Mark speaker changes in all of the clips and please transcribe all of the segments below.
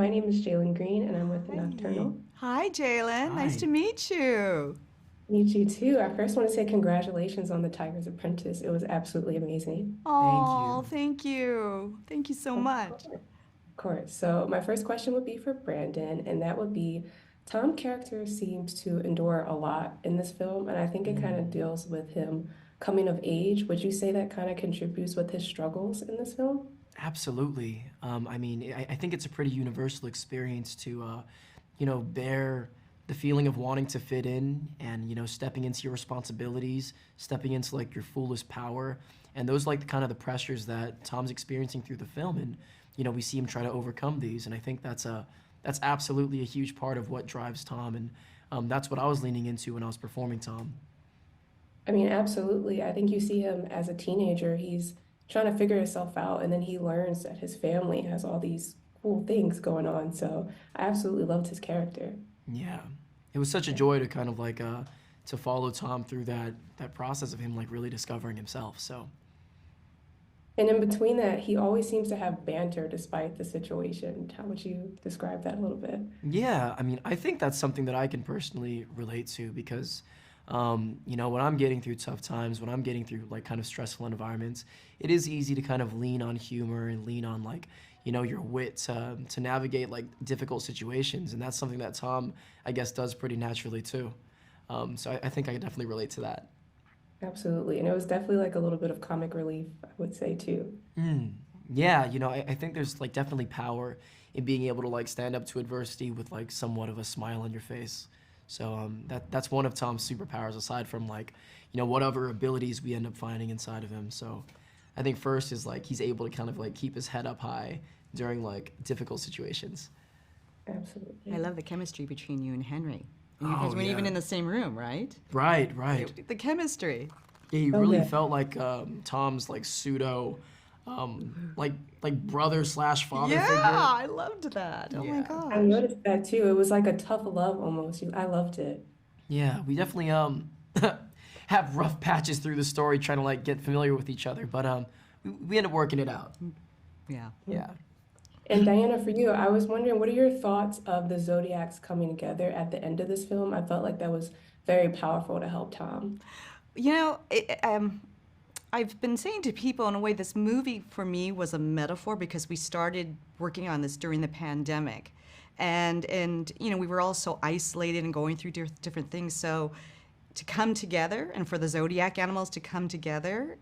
Speaker 1: my name is Jalen Green, and I'm with the
Speaker 2: Hi.
Speaker 1: Nocturnal.
Speaker 3: Hi, Jalen. Nice to
Speaker 2: Hi.
Speaker 3: meet you.
Speaker 1: Meet you too. I first want to say congratulations on the Tiger's Apprentice. It was absolutely amazing.
Speaker 2: Thank
Speaker 3: Oh,
Speaker 2: you.
Speaker 3: thank you. Thank you so
Speaker 1: Of
Speaker 3: much.
Speaker 1: course. Of course. So my first question would be for Brandon, and that would be Tom character seems to endure a lot in this film, and I think it kind of
Speaker 2: Mm,
Speaker 1: deals with him coming of age. Would you say that kind of contributes with his struggles in this film?
Speaker 2: absolutely. I mean, I think it's a pretty universal experience to, bear the feeling of wanting to fit in and, stepping into your responsibilities, stepping into like your fullest power. And those like kind of the pressures that Tom's experiencing through the film. And, we see him try to overcome these. And I think that's absolutely a huge part of what drives Tom. And that's what I was leaning into when I was performing Tom.
Speaker 1: I mean, absolutely. I think you see him as a teenager. He's trying to figure himself out, and then he learns that his family has all these cool things going on. So I absolutely loved his character.
Speaker 2: Yeah, it was such a joy to kind of like to follow Tom through that process of him like really discovering himself. So
Speaker 1: And in between that, he always seems to have banter despite the situation. How would you describe that a little bit?
Speaker 2: yeah, I mean, I think that's something that I can personally relate to because, when I'm getting through tough times, when I'm getting through like kind of stressful environments, it is easy to kind of lean on humor and lean on like your wit to navigate like difficult situations, and that's something that Tom, I guess, does pretty naturally too. So I think I can definitely relate to that.
Speaker 1: Absolutely. And it was definitely like a little bit of comic relief, I would say, too.
Speaker 2: Mm. Yeah, I think there's like definitely power in being able to like stand up to adversity with like somewhat of a smile on your face. So that's one of Tom's superpowers aside from like, whatever abilities we end up finding inside of him. So I think first is like he's able to kind of like keep his head up high during like difficult situations.
Speaker 3: I
Speaker 1: Absolutely.
Speaker 3: love the chemistry between you and Henry. And you guys
Speaker 2: Oh
Speaker 3: weren't even
Speaker 2: yeah.
Speaker 3: in the same room, right?
Speaker 2: Right, right.
Speaker 3: The chemistry.
Speaker 2: Yeah, he
Speaker 1: Oh,
Speaker 2: really
Speaker 1: yeah.
Speaker 2: felt like Tom's like pseudo like brother slash father
Speaker 3: Yeah,
Speaker 2: figure.
Speaker 3: I loved that. Oh my
Speaker 2: Yeah.
Speaker 1: I
Speaker 3: gosh.
Speaker 1: noticed that too. It was like a tough love almost. I loved it.
Speaker 2: Yeah, we definitely have rough patches through the story trying to like get familiar with each other, but we end up working it out.
Speaker 3: Yeah.
Speaker 2: Yeah.
Speaker 1: And Diana, for you, I was wondering, what are your thoughts of the Zodiacs coming together at the end of this film? I felt like that was very powerful to help Tom.
Speaker 3: You know, I've been saying to people in a way, this movie for me was a metaphor because we started working on this during the pandemic. And we were all so isolated and going through different things. So to come together and for the zodiac animals to come together,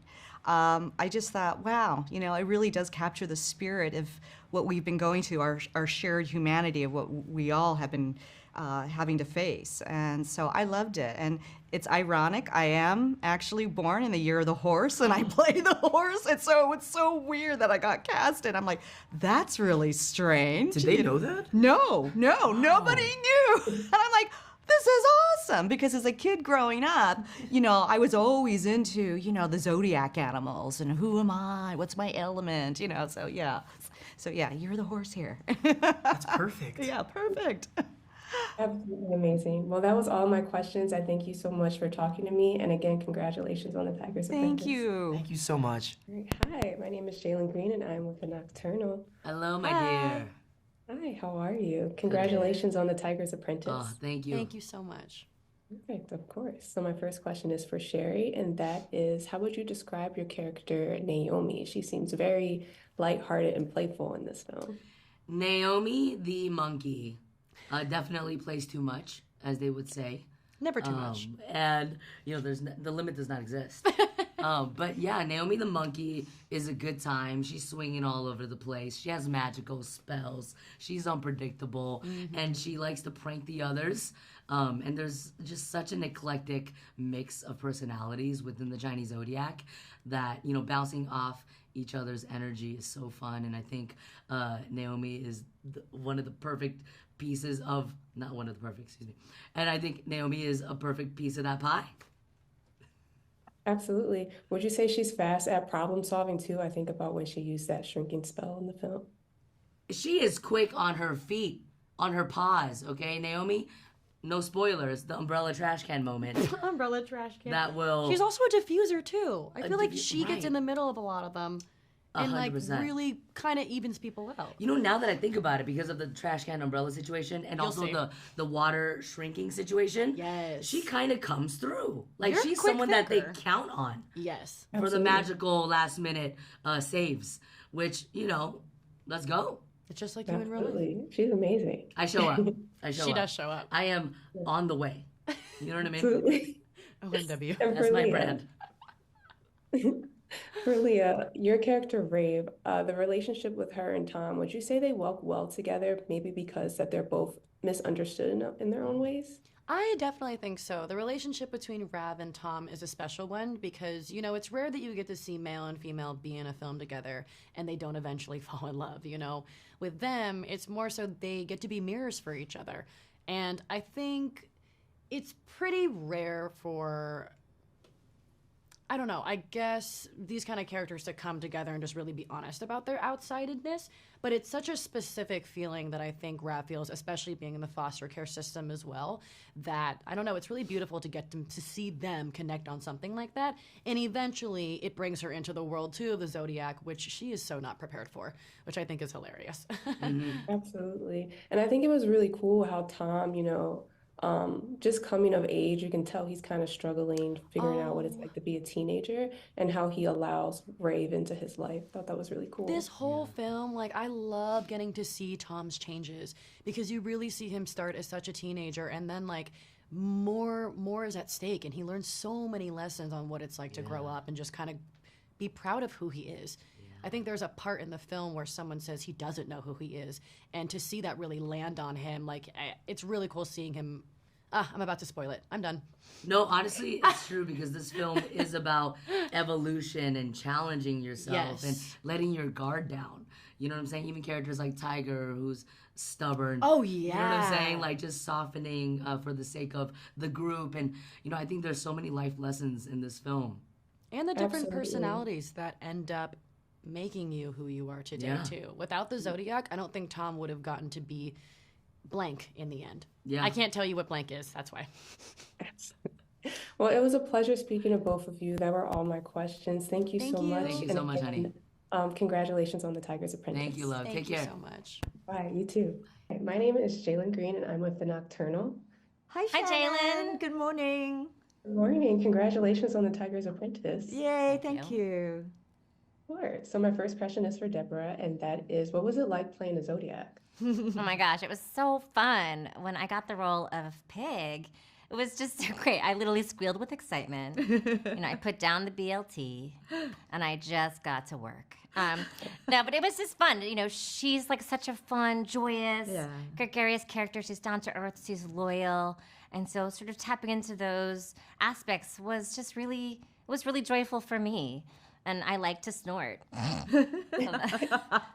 Speaker 3: I just thought, wow, it really does capture the spirit of what we've been going to, our shared humanity of what we all have been having to face. And so I loved it. And it's ironic. I am actually born in the year of the horse, and I play the horse. And so it's so weird that I got cast. And I'm like, that's really strange.
Speaker 2: Did they know that?
Speaker 3: No, no, nobody
Speaker 2: Wow.
Speaker 3: knew. And I'm like, this is awesome because as a kid growing up, I was always into, the zodiac animals and who am I? What's my element? So yeah. So yeah, you're the horse here.
Speaker 2: That's perfect.
Speaker 3: Yeah, perfect.
Speaker 1: Absolutely amazing. Well, that was all my questions. I thank you so much for talking to me. And again, congratulations on the Tiger's
Speaker 3: Thank
Speaker 1: Apprentice.
Speaker 3: you.
Speaker 2: Thank you so much.
Speaker 1: All right. Hi, my name is Jalen Green, and I'm with the Nocturnal.
Speaker 4: Hello, my
Speaker 3: Hi.
Speaker 4: dear.
Speaker 1: Hi, how are you?
Speaker 4: Good.
Speaker 1: Congratulations on the Tiger's
Speaker 4: Oh,
Speaker 1: Apprentice.
Speaker 4: thank you.
Speaker 5: Thank you so much.
Speaker 1: Perfect, of course. So my first question is for Sherry, and that is, how would you describe your character, Naomi? She seems very lighthearted and playful in this film.
Speaker 4: Naomi the monkey definitely plays too much, as they would say.
Speaker 5: Never too much.
Speaker 4: And the limit does not exist. But yeah, Naomi the monkey is a good time. She's swinging all over the place. She has magical spells. She's unpredictable, and she likes to prank the others. And there's just such an eclectic mix of personalities within the Chinese zodiac that bouncing off each other's energy is so fun. And I think Naomi is one of the perfect pieces of not one of the perfect, excuse me. And I think Naomi is a perfect piece of that pie.
Speaker 1: Absolutely. Would you say she's fast at problem solving too? I think about when she used that shrinking spell in the film.
Speaker 4: She is quick on her feet, on her paws, okay, Naomi? No spoilers, the umbrella trash can moment.
Speaker 5: Umbrella trash can.
Speaker 4: That will.
Speaker 5: She's also a diffuser too. I
Speaker 4: A
Speaker 5: feel like
Speaker 4: diffu-
Speaker 5: she gets in
Speaker 4: right.
Speaker 5: the middle of a lot of them and like
Speaker 4: 100%.
Speaker 5: really kind of evens people out.
Speaker 4: You know, now that I think about it, because of the trash can umbrella situation and
Speaker 5: You'll
Speaker 4: also
Speaker 5: see.
Speaker 4: the water shrinking situation,
Speaker 5: Yes.
Speaker 4: she kind of comes through. Like
Speaker 5: You're a
Speaker 4: she's
Speaker 5: quick
Speaker 4: someone that they
Speaker 5: thinker.
Speaker 4: count on
Speaker 5: Yes.
Speaker 4: for the
Speaker 1: Absolutely.
Speaker 4: magical last minute saves. Which let's go.
Speaker 5: It's just like you in real life.
Speaker 1: Absolutely. She's amazing.
Speaker 4: I show up. I show
Speaker 5: She
Speaker 4: up.
Speaker 5: does show up.
Speaker 4: I am on the way. You know what I mean?
Speaker 1: Absolutely.
Speaker 5: OMW.
Speaker 1: And
Speaker 4: That's
Speaker 1: for
Speaker 4: my
Speaker 1: Leah,
Speaker 4: brand.
Speaker 1: for Leah, your character Rave, the relationship with her and Tom, would you say they work well together? Maybe because that they're both misunderstood in their own ways?
Speaker 5: I definitely think so. The relationship between Rav and Tom is a special one because, it's rare that you get to see male and female be in a film together and they don't eventually fall in love. With them, it's more so they get to be mirrors for each other. And I think it's pretty rare for, I don't know, I guess these kind of characters to come together and just really be honest about their outsidedness. But it's such a specific feeling that I think Rav feels, especially being in the foster care system as well, that, I don't know, it's really beautiful to get to see them connect on something like that. And eventually it brings her into the world, too, of the Zodiac, which she is so not prepared for, which I think is hilarious.
Speaker 1: Absolutely. And I think it was really cool how Tom, just coming of age, you can tell he's kind of struggling, figuring out what it's
Speaker 5: Oh.
Speaker 1: like to be a teenager and how he allows Rave into his life. Thought that was really
Speaker 5: This
Speaker 1: cool.
Speaker 5: whole film, like, I love getting to see Tom's changes because you really see him start as such a teenager and then, like, more is at stake and he learns so many lessons on what it's like to grow up and just kind of be proud of who he is. I think there's a part in the film where someone says he doesn't know who he is, and to see that really land on him, like, it's really cool seeing him. I'm about to spoil it. I'm done.
Speaker 4: No, honestly, it's true because this film is about evolution and challenging yourself and
Speaker 5: Yes.
Speaker 4: letting your guard down. You know what I'm saying? Even characters like Tiger, who's stubborn.
Speaker 5: Oh,
Speaker 4: You know what I'm saying?
Speaker 5: yeah.
Speaker 4: Like just softening for the sake of the group. And, I think there's so many life lessons in this film.
Speaker 5: And the different
Speaker 1: Absolutely.
Speaker 5: personalities that end up making you who you are today,
Speaker 4: Yeah.
Speaker 5: too. Without the Zodiac, I don't think Tom would have gotten to be blank in the end.
Speaker 4: Yeah.
Speaker 5: I can't tell you what blank is, that's why.
Speaker 1: Well, it was a pleasure speaking to both of you. That were all my questions. Thank you
Speaker 5: Thank
Speaker 1: so
Speaker 5: you.
Speaker 1: much.
Speaker 4: Thank you
Speaker 1: And
Speaker 4: so much, honey.
Speaker 1: again, congratulations on the Tiger's Apprentice.
Speaker 4: Thank you, love.
Speaker 5: Thank
Speaker 4: Take
Speaker 5: you
Speaker 4: care.
Speaker 5: so much.
Speaker 1: Bye, you too. My name is Jalen Green, and I'm with the Nocturnal.
Speaker 3: Hi,
Speaker 6: Hi,
Speaker 3: Shannon.
Speaker 6: Jalen.
Speaker 3: Good morning.
Speaker 1: Good morning. Congratulations on the Tiger's Apprentice.
Speaker 3: Yay,
Speaker 6: Thank
Speaker 3: thank you.
Speaker 1: Sure. So my first question is for Deborah, and that is, what was it like playing a Zodiac?
Speaker 6: Oh my gosh, it was so fun. When I got the role of Pig, it was just so great. I literally squealed with excitement. I put down the BLT and I just got to work. No, but it was just fun. She's like such a fun, joyous,
Speaker 3: Yeah.
Speaker 6: gregarious character. She's down to earth, she's loyal. And so sort of tapping into those aspects was just really, it was really joyful for me. And I like to snort. So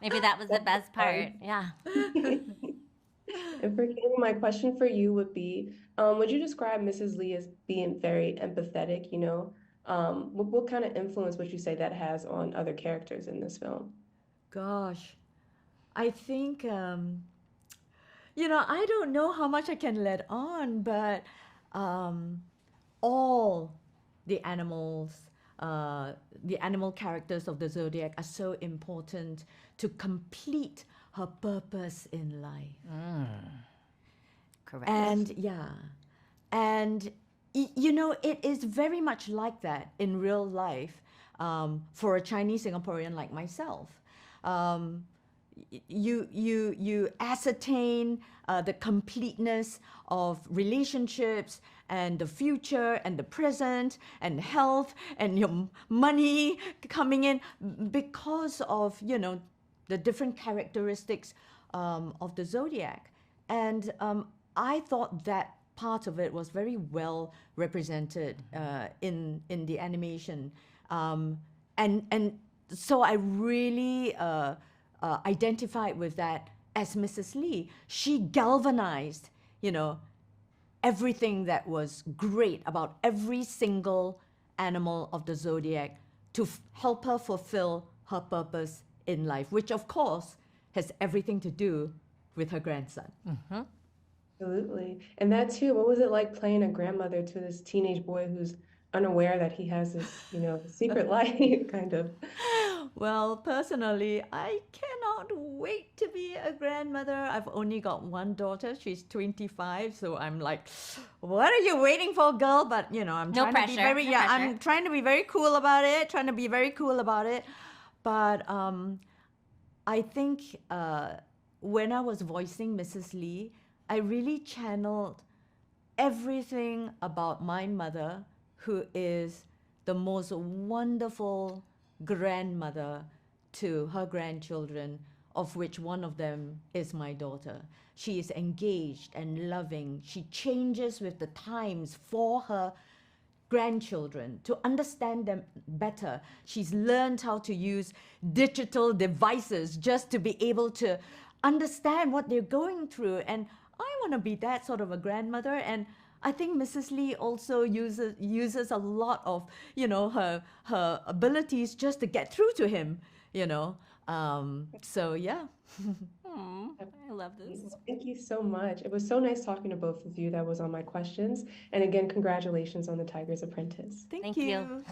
Speaker 6: maybe that was the best part. Yeah.
Speaker 1: And for Kim, my question for you would be, would you describe Mrs. Lee as being very empathetic, what kind of influence would you say that has on other characters in this film?
Speaker 7: Gosh, I think, I don't know how much I can let on, but all the animal characters of the Zodiac are so important to complete her purpose in life.
Speaker 6: Correct.
Speaker 7: And it is very much like that in real life for a Chinese Singaporean like myself. You ascertain the completeness of relationships and the future and the present and health and your money coming in because of the different characteristics of the Zodiac. And I thought that part of it was very well represented in the animation, and so I really identified with that as Mrs. Lee. She galvanized, everything that was great about every single animal of the Zodiac to help her fulfill her purpose in life, which of course has everything to do with her grandson.
Speaker 1: Absolutely. And that too, what was it like playing a grandmother to this teenage boy who's unaware that he has this, secret life, kind of.
Speaker 7: Well, personally, I cannot wait to be a grandmother. I've only got one daughter. She's 25, so I'm like, what are you waiting for, girl? But I'm
Speaker 6: No
Speaker 7: trying to be
Speaker 6: pressure,
Speaker 7: very,
Speaker 6: no
Speaker 7: yeah,
Speaker 6: pressure.
Speaker 7: I'm trying to be very cool about it. Trying to be very cool about it. But I think when I was voicing Mrs. Lee, I really channeled everything about my mother, who is the most wonderful grandmother to her grandchildren, of which one of them is my daughter. She is engaged and loving. She changes with the times for her grandchildren to understand them better. She's learned how to use digital devices just to be able to understand what they're going through. And I want to be that sort of a grandmother. And I think Mrs. Lee also uses a lot of her abilities just to get through to him. So yeah.
Speaker 6: I love this.
Speaker 1: Well, thank you so much. It was so nice talking to both of you. That was all my questions. And again, congratulations on The Tiger's Apprentice.
Speaker 7: Thank
Speaker 6: Thank
Speaker 7: you.
Speaker 6: you.